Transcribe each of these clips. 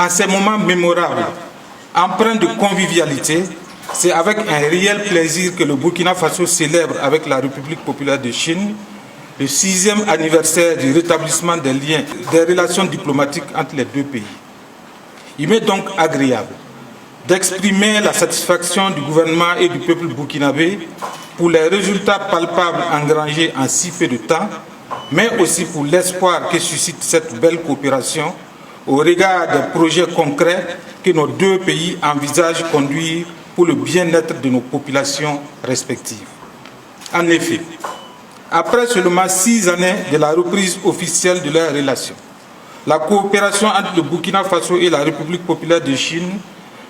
En ces moments mémorables, empreints de convivialité, c'est avec un réel plaisir que le Burkina Faso célèbre avec la République populaire de Chine le 6e anniversaire du rétablissement des liens, des relations diplomatiques entre les deux pays. Il m'est donc agréable d'exprimer la satisfaction du gouvernement et du peuple burkinabé pour les résultats palpables engrangés en si peu de temps, mais aussi pour l'espoir que suscite cette belle coopération au regard des projets concrets que nos deux pays envisagent conduire pour le bien-être de nos populations respectives. En effet, après seulement 6 années de la reprise officielle de leurs relations, la coopération entre le Burkina Faso et la République populaire de Chine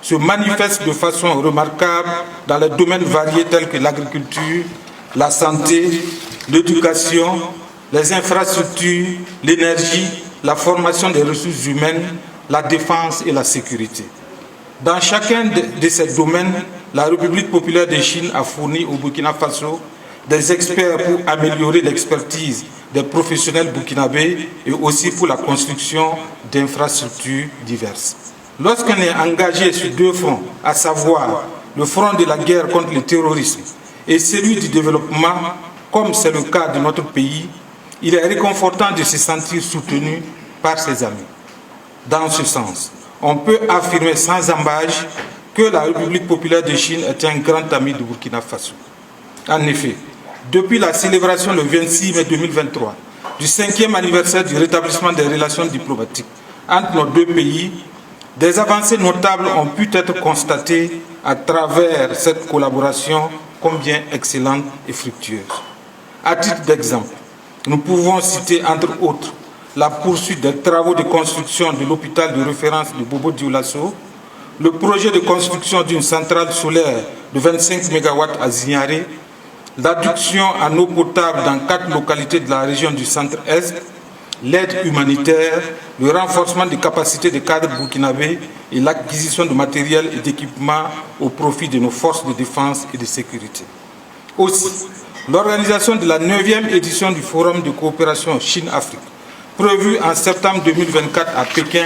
se manifeste de façon remarquable dans les domaines variés tels que l'agriculture, la santé, l'éducation, les infrastructures, l'énergie, la formation des ressources humaines, la défense et la sécurité. Dans chacun de ces domaines, la République populaire de Chine a fourni au Burkina Faso des experts pour améliorer l'expertise des professionnels burkinabés et aussi pour la construction d'infrastructures diverses. Lorsqu'on est engagé sur 2 fronts, à savoir le front de la guerre contre le terrorisme et celui du développement, comme c'est le cas de notre pays, il est réconfortant de se sentir soutenu par ses amis. Dans ce sens, on peut affirmer sans ambages que la République populaire de Chine est un grand ami du Burkina Faso. En effet, depuis la célébration le 26 mai 2023 du 5e anniversaire du rétablissement des relations diplomatiques entre nos deux pays, des avancées notables ont pu être constatées à travers cette collaboration combien excellente et fructueuse. À titre d'exemple, nous pouvons citer entre autres la poursuite des travaux de construction de l'hôpital de référence de Bobo Dioulasso, le projet de construction d'une centrale solaire de 25 MW à Zignaré, l'adduction en eau potable dans 4 localités de la région du centre-est, l'aide humanitaire, le renforcement des capacités des cadres burkinabés et l'acquisition de matériel et d'équipements au profit de nos forces de défense et de sécurité. Aussi, l'organisation de la 9e édition du Forum de coopération Chine-Afrique, prévue en septembre 2024 à Pékin,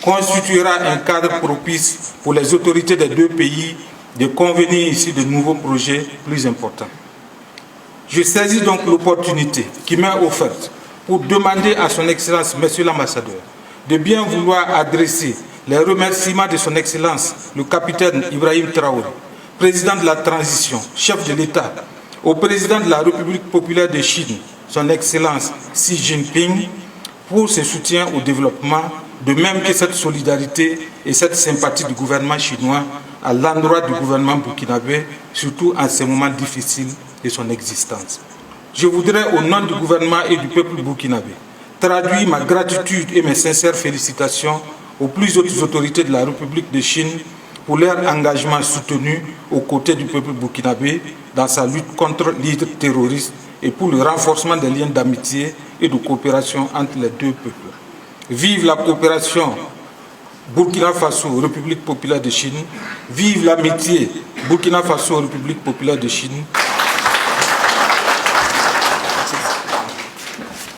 constituera un cadre propice pour les autorités des deux pays de convenir ici de nouveaux projets plus importants. Je saisis donc l'opportunité qui m'est offerte pour demander à son Excellence, Monsieur l'Ambassadeur, de bien vouloir adresser les remerciements de son Excellence, le capitaine Ibrahim Traoré, président de la transition, chef de l'État, au président de la République populaire de Chine, son Excellence Xi Jinping, pour ce soutien au développement, de même que cette solidarité et cette sympathie du gouvernement chinois à l'endroit du gouvernement burkinabé, surtout en ces moments difficiles de son existence. Je voudrais, au nom du gouvernement et du peuple burkinabé, traduire ma gratitude et mes sincères félicitations aux plus hautes autorités de la République de Chine pour leur engagement soutenu aux côtés du peuple burkinabé dans sa lutte contre l'hydre terroriste et pour le renforcement des liens d'amitié et de coopération entre les deux peuples. Vive la coopération Burkina Faso-République populaire de Chine, vive l'amitié Burkina Faso-République populaire de Chine.